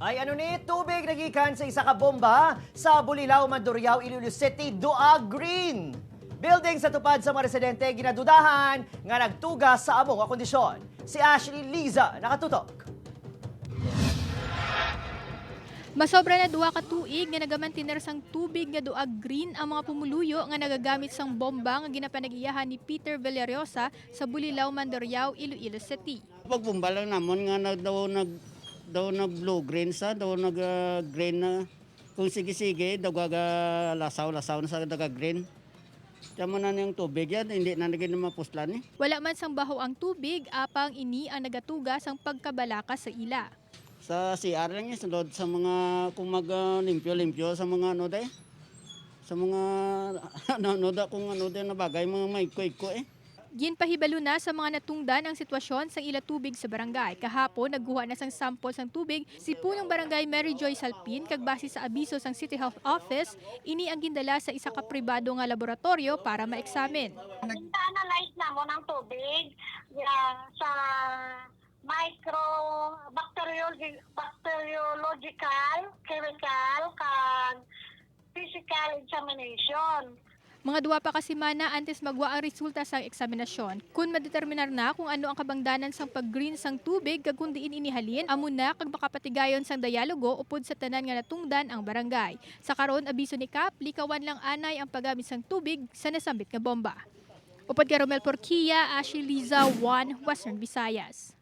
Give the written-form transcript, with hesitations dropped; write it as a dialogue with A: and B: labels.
A: Ay ano ni, tubig nagikan sa isa ka bomba sa Bulilao, Mandurriao, Iloilo City, Duag Green. Building sa tupad sa mga residente, ginadudahan nga nagtugas sa among kondisyon. Si Ashley Liza, nakatutok.
B: Masobra na duwa ka tuig nga nagamantiner sang tubig nga Duag Green ang mga pumuluyo nga nagagamit sang bomba nga ginapanag-iyahan ni Peter Villariosa sa Bulilao, Mandurriao, Iloilo City.
C: Pagbumba lang namon nga daw nag blue green sa daw nag green na kung sige-sige daw gaga lasaw na sa daga green. Tama na yung tubig yan, hindi na naging mapuslan eh.
B: Wala man sang baho ang tubig, apang ini ang nagatugas ang pagkabalakas sa ila.
C: Sa CR lang yung sunod sa mga kung mag-limpyo-limpyo sa mga ano day. Sa mga ano da kung ano day na bagay mga maiko-iko eh.
B: Ginpahibalo na sa mga natungdan ang sitwasyon sa ila tubig sa barangay. Kahapon, nagguha na sang sample sang tubig si punong barangay Mary Joy Salpin kag base sa abiso sang City Health Office, ini ang gindala sa isa ka pribado nga laboratorio para ma-examine.
D: Ina-analyze namon ang tubig sa bacteriological, chemical, kag physical examination.
B: Mga duwa pa kasi mana antes magwa ang resulta sa eksaminasyon. Kung madeterminar na kung ano ang kabangdanan sang pag-green sang tubig kag kung diin inihalin, amo na kag makapatigayon sang dialogo upod sa tanan nga natungdan ang barangay. Sa karon abiso ni Kap, likawan lang anay ang paggamit sang tubig sa nasambit nga bomba. Upod kay Romel Porquilla, Ashley Liza, 1 Western Visayas.